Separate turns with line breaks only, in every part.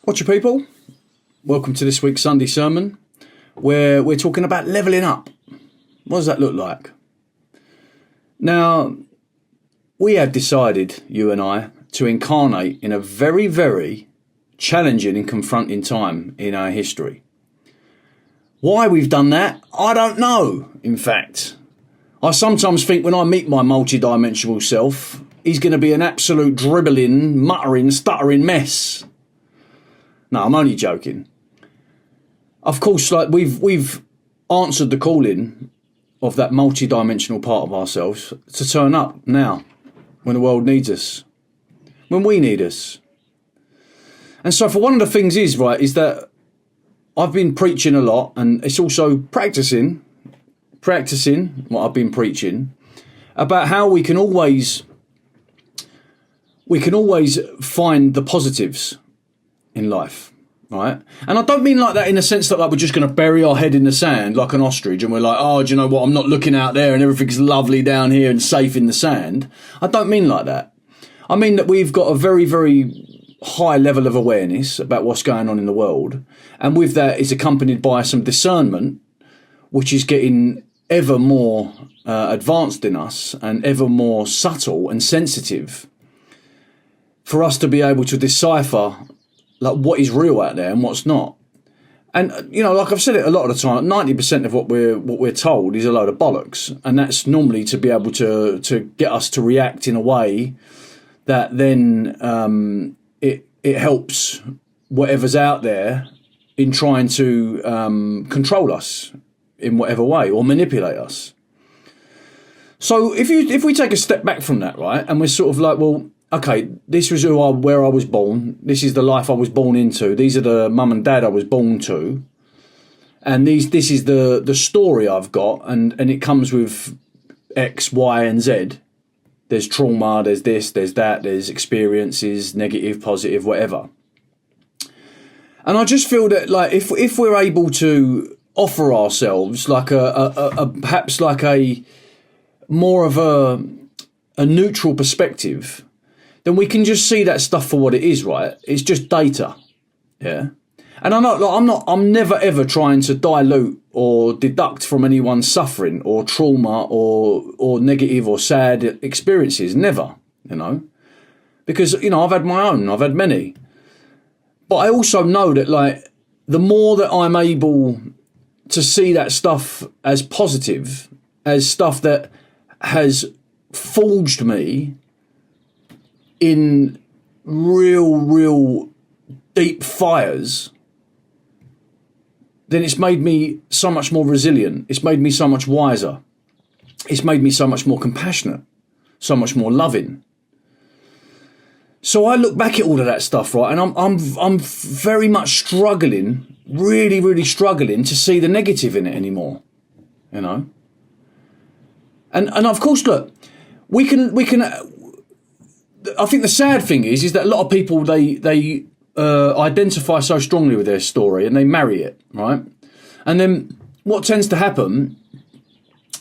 Watcher people, welcome to this week's Sunday sermon where we're talking about levelling up. What does that look like? Now, we have decided, you and I, to incarnate in a very, very challenging and confronting time in our history. Why we've done that, I don't know, in fact. I sometimes think when I meet my multidimensional self, he's going to be an absolute dribbling, muttering, stuttering mess. No, I'm only joking. Of course, like we've answered the calling of that multi-dimensional part of ourselves to turn up now when the world needs us, when we need us. And so for one of the things is that I've been preaching a lot, and it's also practicing what I've been preaching about how we can always find the positives in life, right? And I don't mean like that in the sense that like we're just going to bury our head in the sand like an ostrich and we're like, oh, do you know what, I'm not looking out there and everything's lovely down here and safe in the sand. I don't mean like that. I mean that we've got a very, very high level of awareness about what's going on in the world, and with that is accompanied by some discernment which is getting ever more advanced in us and ever more subtle and sensitive for us to be able to decipher like what is real out there and what's not. And you know, like I've said it a lot of the time, 90% of what we're told is a load of bollocks, and that's normally to be able to get us to react in a way that then it helps whatever's out there in trying to control us in whatever way or manipulate us. So if we take a step back from that, right, and we're sort of like, well, okay, this was where I was born. This is the life I was born into. These are the mum and dad I was born to. And this is the story I've got. And it comes with X, Y, and Z. There's trauma, there's this, there's that, there's experiences, negative, positive, whatever. And I just feel that like if we're able to offer ourselves like perhaps like a more of a neutral perspective, then we can just see that stuff for what it is, right? It's just data, yeah. And I'm never ever trying to dilute or deduct from anyone's suffering or trauma or negative or sad experiences. Never, you know, because you know I've had my own, I've had many. But I also know that like the more that I'm able to see that stuff as positive, as stuff that has forged me in real deep fires, then it's made me so much more resilient. It's made me so much wiser. It's made me so much more compassionate, so much more loving. So I look back at all of that stuff, right, and I'm very much struggling, really struggling to see the negative in it anymore, you know. And of course, look, we can. I think the sad thing is that a lot of people they identify so strongly with their story and they marry it, right? And then what tends to happen,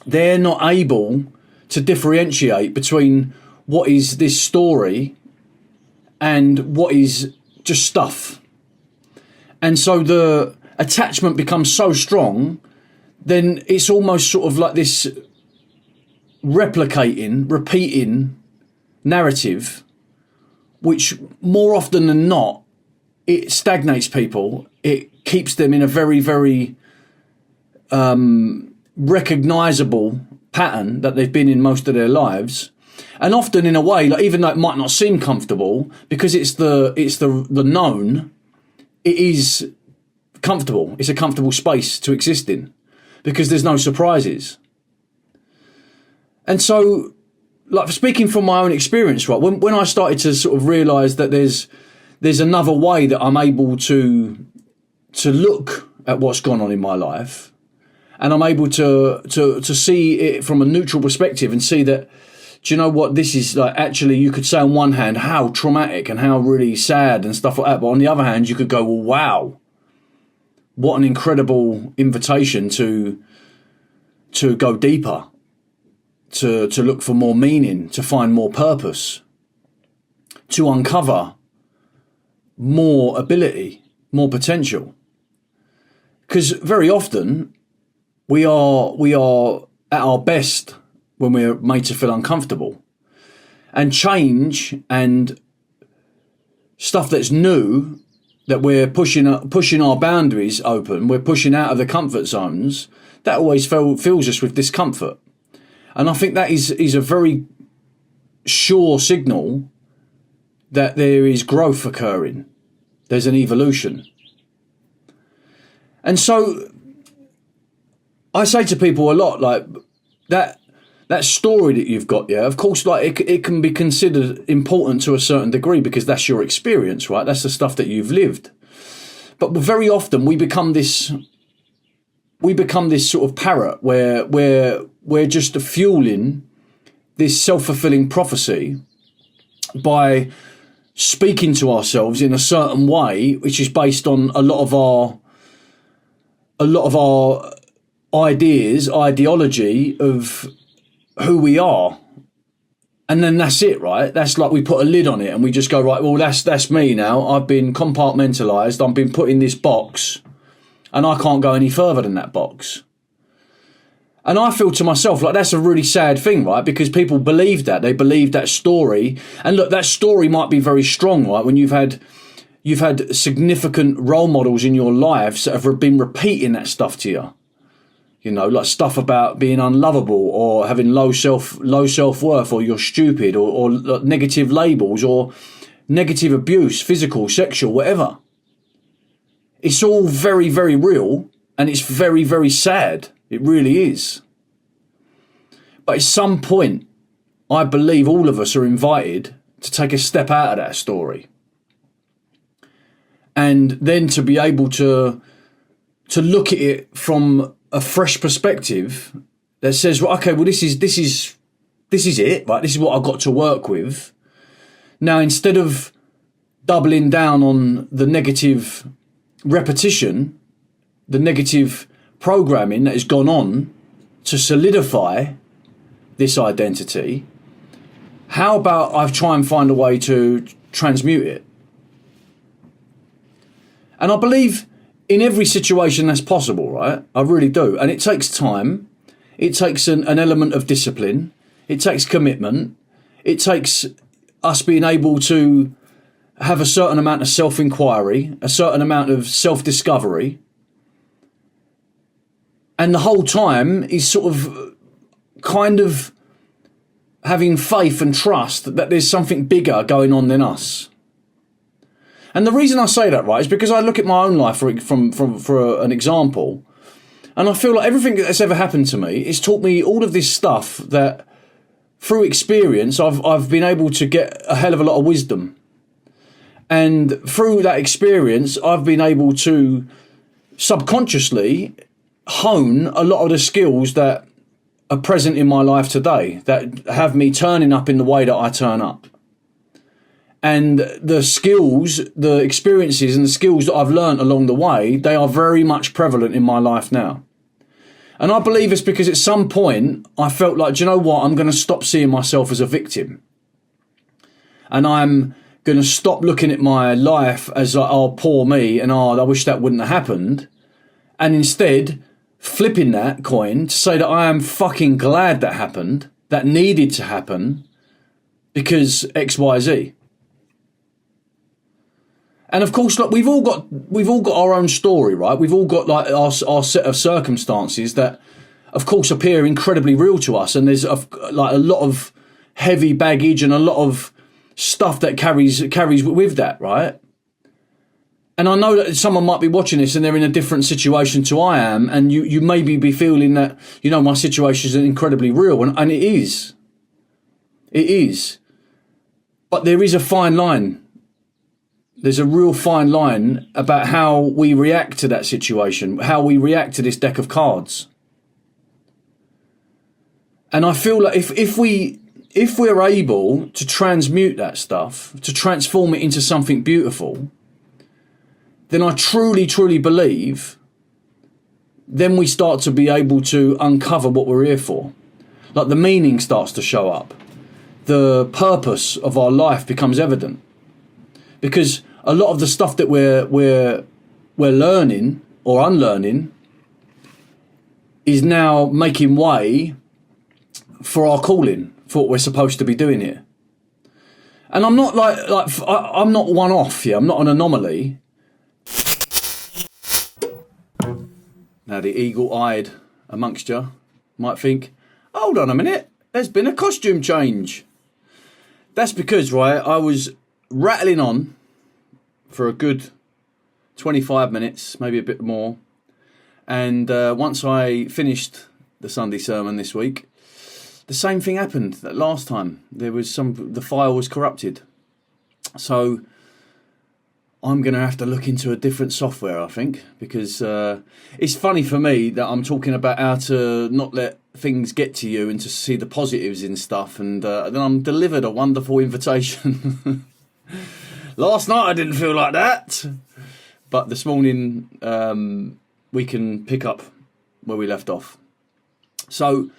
they're not able to differentiate between what is this story and what is just stuff. And so the attachment becomes so strong, then it's almost sort of like this repeating narrative, which more often than not, it stagnates people. It keeps them in a very, very recognizable pattern that they've been in most of their lives. And often in a way, like even though it might not seem comfortable, because it's the known, it is comfortable. It's a comfortable space to exist in because there's no surprises. And so, like speaking from my own experience, right, when I started to sort of realise that there's another way that I'm able to look at what's gone on in my life, and I'm able to see it from a neutral perspective and see that, do you know what, this is like actually, you could say on one hand how traumatic and how really sad and stuff like that, but on the other hand you could go, well, wow, what an incredible invitation to go deeper, to look for more meaning, to find more purpose, to uncover more ability, more potential. Because very often we are at our best when we're made to feel uncomfortable. And change and stuff that's new, that we're pushing our boundaries open, we're pushing out of the comfort zones, that always fills us with discomfort. And I think that is a very sure signal that there is growth occurring. There's an evolution. And so I say to people a lot, like, that story that you've got, yeah, of course, like, it can be considered important to a certain degree because that's your experience, right? That's the stuff that you've lived. But very often we become this sort of parrot where we're just fueling this self-fulfilling prophecy by speaking to ourselves in a certain way, which is based on a lot of our ideology of who we are. And then that's it, right? That's like we put a lid on it and we just go, right, well, that's me now. I've been compartmentalized. I've been put in this box and I can't go any further than that box. And I feel to myself like that's a really sad thing, right? Because people believe that. They believe that story. And look, that story might be very strong, right? When you've had significant role models in your lives that have been repeating that stuff to you. You know, like stuff about being unlovable or having low self-worth, or you're stupid, or negative labels, or negative abuse, physical, sexual, whatever. It's all very, very real, and it's very, very sad. It really is. But at some point, I believe all of us are invited to take a step out of that story. And then to be able to look at it from a fresh perspective that says, well, okay, well, this is it, right? This is what I've got to work with. Now, instead of doubling down on the negative repetition, the negative programming that has gone on to solidify this identity, how about I try and find a way to transmute it? And I believe in every situation that's possible, right? I really do. And it takes time. It takes an element of discipline. It takes commitment. It takes us being able to have a certain amount of self-inquiry, a certain amount of self-discovery. And the whole time is sort of kind of having faith and trust that there's something bigger going on than us. And the reason I say that, right, is because I look at my own life for an example, and I feel like everything that's ever happened to me, it's taught me all of this stuff that through experience I've been able to get a hell of a lot of wisdom. And through that experience, I've been able to subconsciously hone a lot of the skills that are present in my life today, that have me turning up in the way that I turn up. And the skills, the experiences and the skills that I've learned along the way, they are very much prevalent in my life now. And I believe it's because at some point I felt like, do you know what, I'm going to stop seeing myself as a victim. And I'm going to stop looking at my life as like, oh, poor me, and oh, I wish that wouldn't have happened. And instead, flipping that coin to say that I am fucking glad that happened, that needed to happen, because X, Y, Z. And of course, like we've all got our own story, right? We've all got like our set of circumstances that, of course, appear incredibly real to us. And there's like a lot of heavy baggage and a lot of stuff that carries with that, right? And I know that someone might be watching this and they're in a different situation to I am, and you maybe be feeling that, you know, my situation is incredibly real, and it is. It is. But there is a fine line. There's a real fine line about how we react to that situation, how we react to this deck of cards. And I feel like if we're able to transmute that stuff, to transform it into something beautiful, then I truly, truly believe then we start to be able to uncover what we're here for. Like the meaning starts to show up. The purpose of our life becomes evident. Because a lot of the stuff that we're learning or unlearning is now making way for our calling, for what we're supposed to be doing here. And I'm not I'm not one off here. I'm not an anomaly. Now the eagle-eyed amongst you might think, hold on a minute, there's been a costume change. That's because, right, I was rattling on for a good 25 minutes, maybe a bit more. And once I finished the Sunday sermon this week, the same thing happened that last time. The file was corrupted. So I'm going to have to look into a different software, I think, because it's funny for me that I'm talking about how to not let things get to you and to see the positives in stuff. And then I'm delivered a wonderful invitation. Last night I didn't feel like that. But this morning we can pick up where we left off. So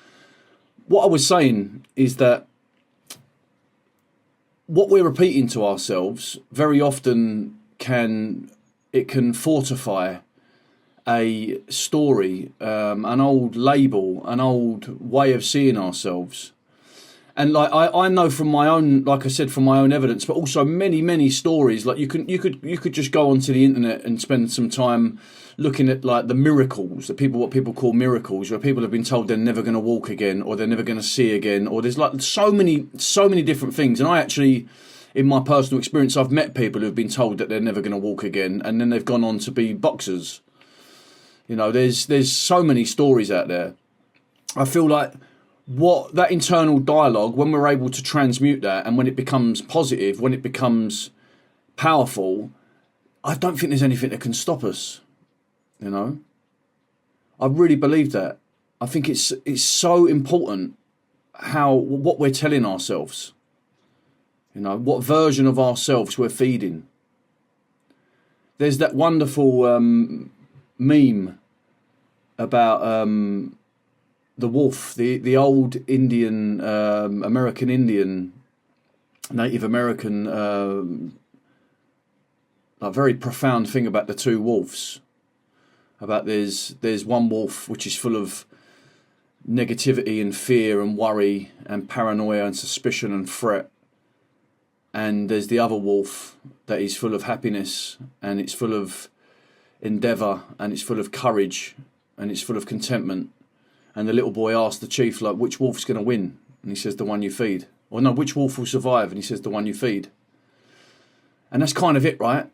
what I was saying is that what we're repeating to ourselves very often can fortify a story, an old label, an old way of seeing ourselves. And like I know from my own, like I said, from my own evidence, but also many stories. Like you could just go onto the internet and spend some time looking at like the miracles that what people call miracles, where people have been told they're never going to walk again, or they're never going to see again, or there's like so many different things. And I actually, in my personal experience, I've met people who've been told that they're never going to walk again, and then they've gone on to be boxers. You know, there's so many stories out there. I feel like what that internal dialogue, when we're able to transmute that, and when it becomes positive, when it becomes powerful, I don't think there's anything that can stop us. You know, I really believe that. I think it's so important what we're telling ourselves. You know, what version of ourselves we're feeding. There's that wonderful meme about the wolf, the old Indian, American Indian, Native American, a very profound thing about the two wolves. About there's one wolf which is full of negativity and fear and worry and paranoia and suspicion and threat. And there's the other wolf that is full of happiness, and it's full of endeavour, and it's full of courage, and it's full of contentment. And the little boy asked the chief, like, which wolf's going to win? And he says, the one you feed. Or no, which wolf will survive? And he says, the one you feed. And that's kind of it, right?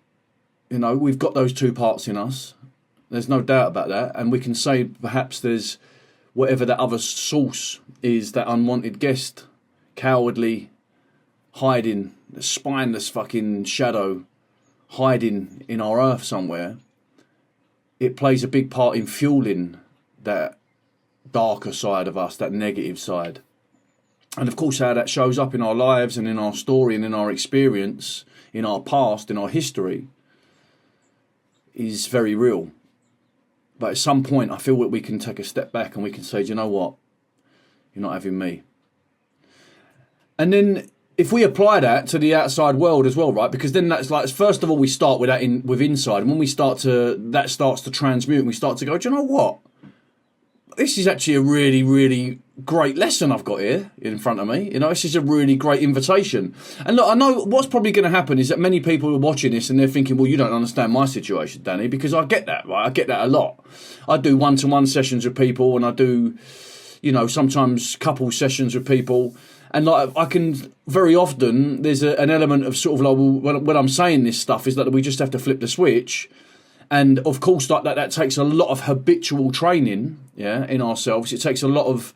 You know, we've got those two parts in us. There's no doubt about that. And we can say perhaps there's whatever that other source is, that unwanted guest, cowardly, hiding, the spineless fucking shadow hiding in our earth somewhere. It plays a big part in fueling that darker side of us, that negative side. And of course how that shows up in our lives and in our story and in our experience, in our past, in our history, is very real. But at some point I feel that we can take a step back and we can say, do you know what? You're not having me. And then if we apply that to the outside world as well, right? Because then that's like, first of all, we start with that with inside. And when that starts to transmute and we start to go, do you know what? This is actually a really, really great lesson I've got here in front of me. You know, this is a really great invitation. And look, I know what's probably going to happen is that many people are watching this and they're thinking, well, you don't understand my situation, Danny, because I get that, right? I get that a lot. I do one-to-one sessions with people, and I do, you know, sometimes couple sessions with people. And like, I can very often, there's an element of sort of like, well, when I'm saying this stuff is that we just have to flip the switch. And of course, like that takes a lot of habitual training, yeah, in ourselves. It takes a lot of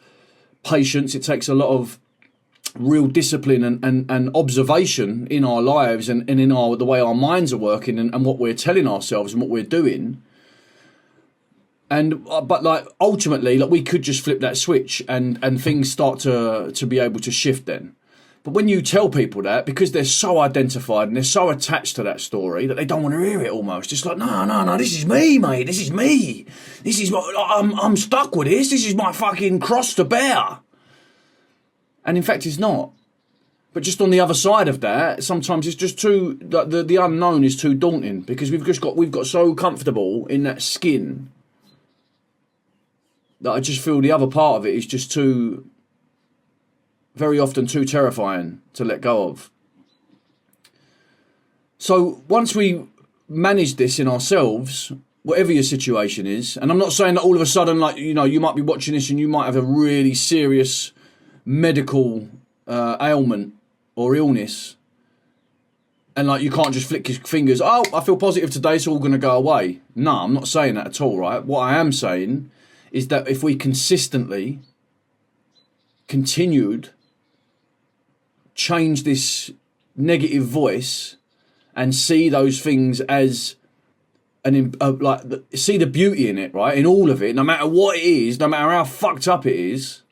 patience. It takes a lot of real discipline and observation in our lives and in the way our minds are working and what we're telling ourselves and what we're doing. And but like ultimately, like we could just flip that switch and things start to be able to shift then. But when you tell people that, because they're so identified and they're so attached to that story that they don't want to hear it almost. It's like, no, this is me, mate. This is me. This is what I'm stuck with this. This is my fucking cross to bear. And in fact, it's not. But just on the other side of that, sometimes it's just too, the unknown is too daunting, because we've got so comfortable in that skin that I just feel the other part of it is just too, very often too terrifying to let go of. So once we manage this in ourselves, whatever your situation is, and I'm not saying that all of a sudden, like, you know, you might be watching this and you might have a really serious medical ailment or illness, and like you can't just flick your fingers, oh, I feel positive today, it's all going to go away. No, I'm not saying that at all, right? What I am saying is that if we consistently continued change this negative voice and see those things as see the beauty in it, right? In all of it, no matter what it is, no matter how fucked up it is,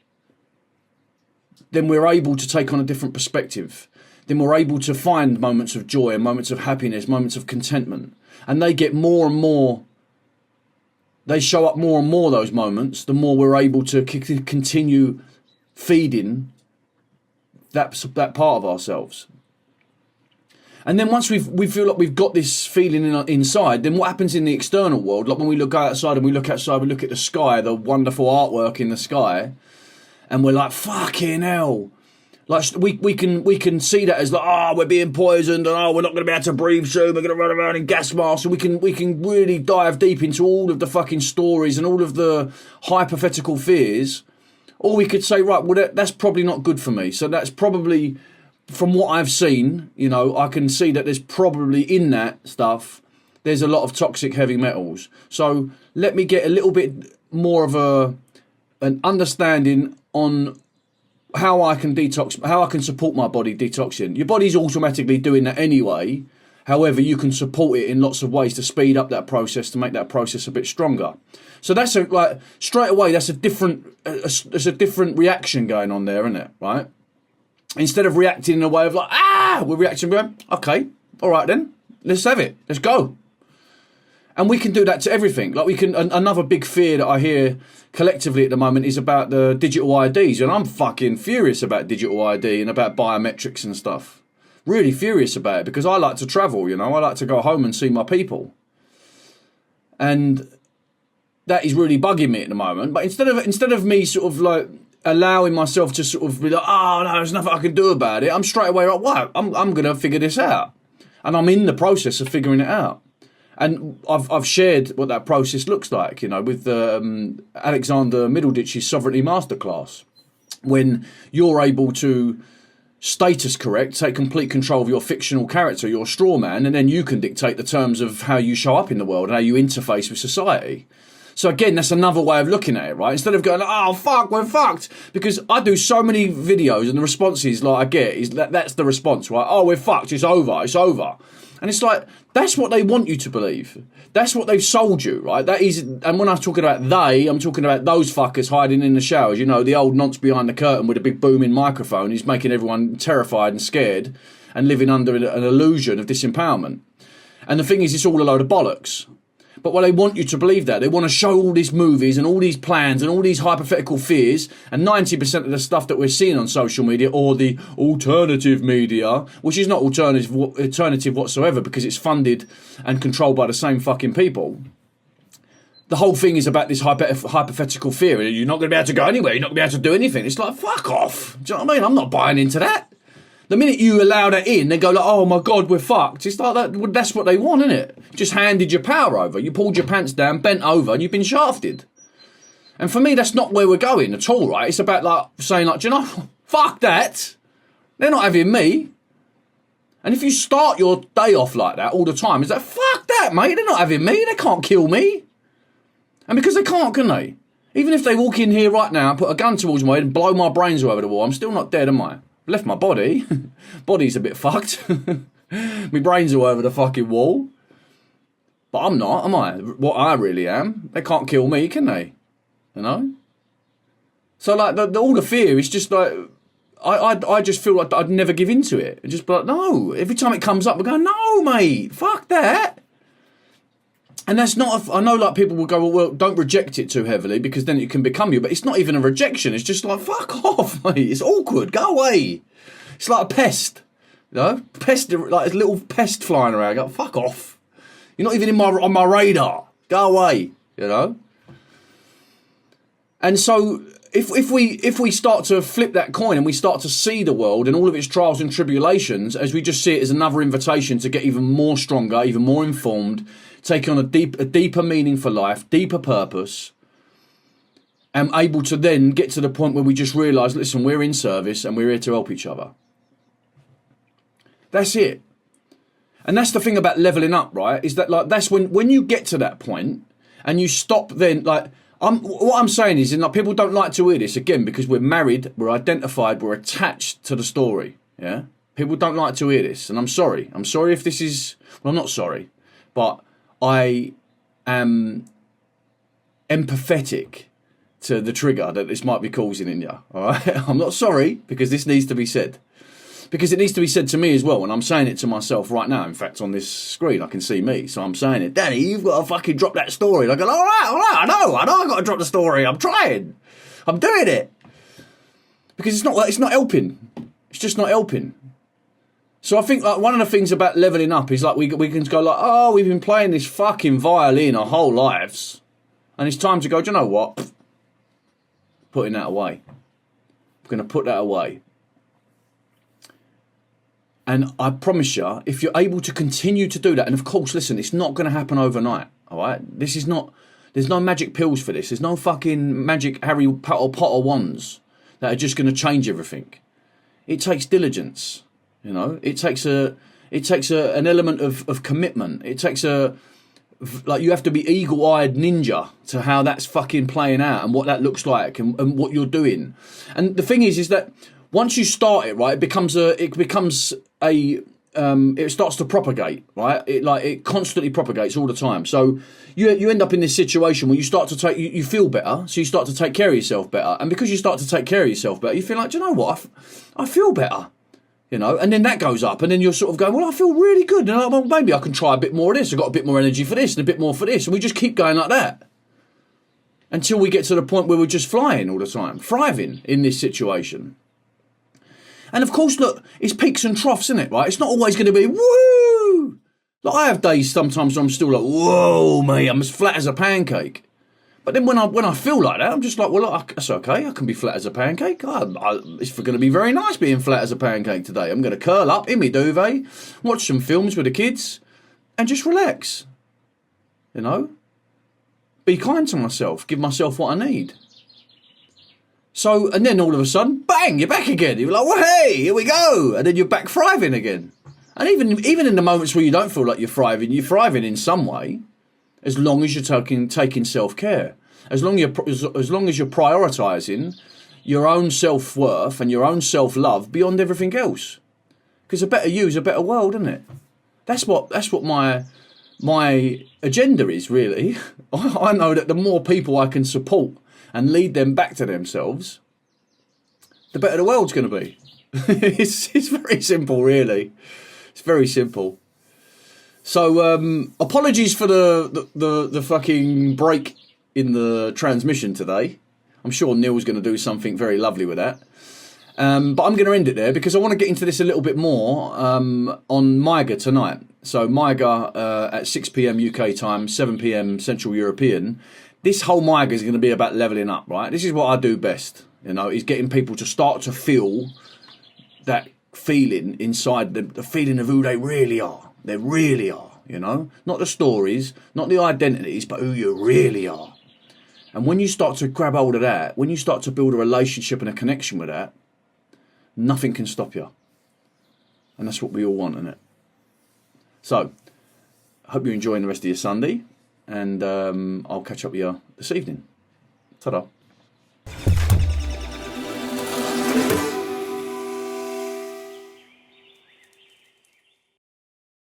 then we're able to take on a different perspective. Then we're able to find moments of joy, moments of happiness, moments of contentment. And they get more and more, they show up more and more, those moments, the more we're able to continue feeding that part of ourselves. And then once we feel like we've got this feeling inside, then what happens in the external world? Like when we look outside and we look outside, we look at the sky, the wonderful artwork in the sky, and we're like, fucking hell. Like we can see that as like, oh, we're being poisoned, and oh, we're not going to be able to breathe soon, we're going to run around in gas masks, and we can really dive deep into all of the fucking stories and all of the hypothetical fears. Or we could say, right, well, that's probably not good for me. So that's probably, from what I've seen, you know, I can see that there's probably in that stuff, there's a lot of toxic heavy metals. So let me get a little bit more of an understanding on how I can detox, how I can support my body detoxing. Your body's automatically doing that anyway. However, you can support it in lots of ways to speed up that process, to make that process a bit stronger. So that's like straight away, that's a different reaction going on there, isn't it? Right? Instead of reacting in a way of like, we're reacting, going, okay, all right then, let's have it, let's go. And we can do that to everything. Like we can, another big fear that I hear collectively at the moment is about the digital IDs, and I'm fucking furious about digital ID and about biometrics and stuff. Really furious about it, because I like to travel, you know, I like to go home and see my people. And that is really bugging me at the moment. But instead of me sort of like allowing myself to sort of be like, oh no, there's nothing I can do about it, I'm straight away like, what? I'm going to figure this out. And I'm in the process of figuring it out. And I've shared what that process looks like, you know, with Alexander Middleditch's Sovereignty Masterclass, when you're able to status correct, take complete control of your fictional character, your straw man, and then you can dictate the terms of how you show up in the world and how you interface with society. So again, that's another way of looking at it, right? Instead of going, oh fuck, we're fucked, because I do so many videos and the responses like I get is that's the response, right? Oh, we're fucked, it's over. And it's like, that's what they want you to believe. That's what they've sold you, right? That is, and when I'm talking about they, I'm talking about those fuckers hiding in the showers. You know, the old nonce behind the curtain with a big booming microphone. He's making everyone terrified and scared and living under an illusion of disempowerment. And the thing is, it's all a load of bollocks. But what they want you to believe that. They want to show all these movies and all these plans and all these hypothetical fears, and 90% of the stuff that we're seeing on social media, or the alternative media, which is not alternative whatsoever because it's funded and controlled by the same fucking people. The whole thing is about this hypothetical fear. You're not going to be able to go anywhere. You're not going to be able to do anything. It's like, fuck off. Do you know what I mean? I'm not buying into that. The minute you allow that in, they go like, oh my God, we're fucked. It's like that. Well, that's what they want, isn't it? Just handed your power over. You pulled your pants down, bent over, and you've been shafted. And for me, that's not where we're going at all, right? It's about like saying like, do you know, fuck that. They're not having me. And if you start your day off like that all the time, it's like, fuck that, mate. They're not having me. They can't kill me. And because they can't, can they? Even if they walk in here right now, put a gun towards my head and blow my brains over the wall, I'm still not dead, am I? Left my body. Body's a bit fucked. My brains are over the fucking wall. But I'm not, am I? What I really am. They can't kill me, can they? You know? So like all the fear is just like, I just feel like I'd never give into it. And just be like, no. Every time it comes up, we go, no, mate. Fuck that. And that's not, I know like people will go, well, don't reject it too heavily because then it can become you. But it's not even a rejection. It's just like, fuck off, mate. It's awkward. Go away. It's like a pest. You know? Pest, like a little pest flying around. I go, fuck off. You're not even on my radar. Go away. You know? And so if we start to flip that coin and we start to see the world and all of its trials and tribulations as we just see it as another invitation to get even more stronger, even more informed, take on a deeper meaning for life, deeper purpose, and able to then get to the point where we just realise, listen, we're in service and we're here to help each other. That's it. And that's the thing about levelling up, right? Is that like that's when you get to that point and you stop then like what I'm saying is, and like people don't like to hear this again because we're married, we're identified, we're attached to the story. Yeah, people don't like to hear this, and I'm sorry. I'm sorry if this is. Well, I'm not sorry, but I am empathetic to the trigger that this might be causing in you. All right, I'm not sorry because this needs to be said. Because it needs to be said to me as well, and I'm saying it to myself right now. In fact, on this screen, I can see me, so I'm saying it. Danny, you've got to fucking drop that story. And I go, all right, I know I've got to drop the story. I'm trying. I'm doing it. Because it's not helping. It's just not helping. So I think like one of the things about levelling up is like we can go like, oh, we've been playing this fucking violin our whole lives, and it's time to go, do you know what? Putting that away. I'm going to put that away. And I promise you, if you're able to continue to do that, and of course, listen, it's not going to happen overnight, all right? This is not, there's no magic pills for this. There's no fucking magic Harry Potter wands that are just going to change everything. It takes diligence, you know? It takes an element of commitment. It takes like you have to be eagle-eyed ninja to how that's fucking playing out and what that looks like and what you're doing. And the thing is that once you start it, right, it starts to propagate, right? It constantly propagates all the time. So you end up in this situation where you start to you feel better, so you start to take care of yourself better, and because you start to take care of yourself better, you feel like, do you know what? I feel better, you know. And then that goes up, and then you're sort of going, well, I feel really good, and well, maybe I can try a bit more of this. I've got a bit more energy for this, and a bit more for this, and we just keep going like that until we get to the point where we're just flying all the time, thriving in this situation. And of course, look, it's peaks and troughs, isn't it, right? It's not always going to be, woo! Like, I have days sometimes where I'm still like, whoa, mate, I'm as flat as a pancake. But then when I feel like that, I'm just like, well, look, that's okay, I can be flat as a pancake. It's going to be very nice being flat as a pancake today. I'm going to curl up in my duvet, watch some films with the kids, and just relax. You know? Be kind to myself, give myself what I need. So, and then all of a sudden, bang, you're back again. You're like, well, hey, here we go. And then you're back thriving again. And even in the moments where you don't feel like you're thriving in some way, as long as you're taking self-care. As long as you're prioritising your own self-worth and your own self-love beyond everything else. Because a better you is a better world, isn't it? That's what my agenda is, really. I know that the more people I can support and lead them back to themselves, the better the world's going to be. It's very simple, really. It's very simple. So, apologies for the fucking break in the transmission today. I'm sure Neil's going to do something very lovely with that. But I'm going to end it there because I want to get into this a little bit more on MYGA tonight. So MYGA at 6 p.m. UK time, 7 p.m. Central European. This whole MYGA is going to be about levelling up, right? This is what I do best, you know, is getting people to start to feel that feeling inside, the feeling of who they really are. They really are, you know? Not the stories, not the identities, but who you really are. And when you start to grab hold of that, when you start to build a relationship and a connection with that, nothing can stop you. And that's what we all want, isn't it? So, I hope you're enjoying the rest of your Sunday. And I'll catch up with you this evening. Ta-da.